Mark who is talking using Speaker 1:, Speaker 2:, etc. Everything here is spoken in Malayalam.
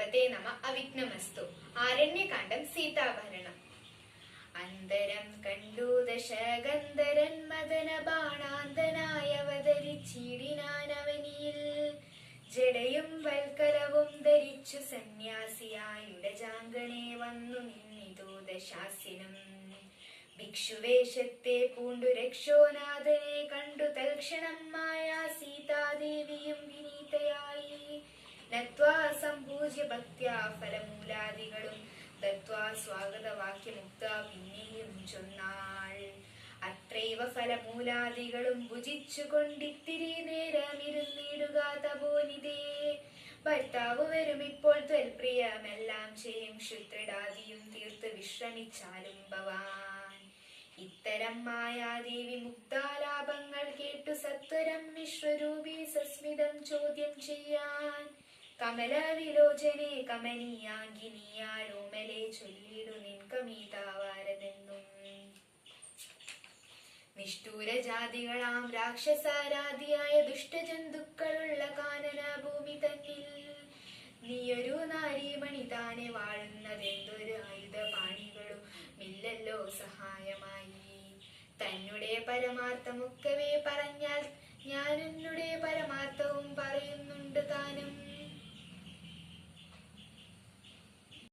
Speaker 1: ഗണപതേ നമ. അവിഘ്നമസ്തു. ആരണ്യകാണ്ഡം. സീതാഭരണം. അന്തരം കണ്ടു ദശകന്ധരൻ മദന ബാണാന്തനായി അവതരിച്ചിടിനാനവനിയിൽ. ജടയും വൽക്കലവും ധരിച്ചു സന്യാസിയായുടെ ജാങ്കണേ വന്നു നിന്നിതു ദശാസ്യനും. ഭിക്ഷുവേഷത്തെ പൂണ്ടു രക്ഷോനാഥനെ കണ്ടു തൽക്ഷണം മായ സീതാദേവിയും വിനീതയായി. നത്വാ സംപൂജ്യ ഭക്ത്യാ ഫലമൂലാദികളും ദത്വാ സ്വാഗതവാക്യമുക്ത പിന്നെയും ചൊന്നാൾ. അത്രൈവ ഫലമൂലാദികളും ഭുജിച്ചു കൊണ്ടിത്തിരി നേരമിരുന്നിടുക തപോനിതേ. ഭർത്താവ് വരും ഇപ്പോൾ ത്വൽപ്രിയമെല്ലാം ചെയ്യും ക്ഷുത്രിടാദിയും തീർത്ത് വിശ്രമിച്ചാലും ഭവാൻ. ഇത്തരം മായാദേവി മുക്താലാപങ്ങൾ കേട്ടു സത്വരം വിശ്വരൂപി സസ്മിതം ചോദ്യം ചെയ്യാൻ. കമല വിലോചനെ കമനീയാങ്കിനിയാലോമലെ ചൊല്ലിടു നിൻ കമീതാവാരതെന്നും. നിഷ്ഠൂരജാതികളാം രാക്ഷസാരാധിയായ ദുഷ്ടജന്തുക്കളുള്ള കാനന ഭൂമി തന്നിൽ നീയൊരു നാരീമണി താനെ വാഴുന്നതെന്തൊരു ആയുധപാണികളും ഇല്ലല്ലോ സഹായമായി. തന്നെ പരമാർത്ഥമൊക്കവേ പറഞ്ഞാൽ ഞാൻ എന്നുടെ പരമാർത്ഥവും പറയുന്നുണ്ട് താനും.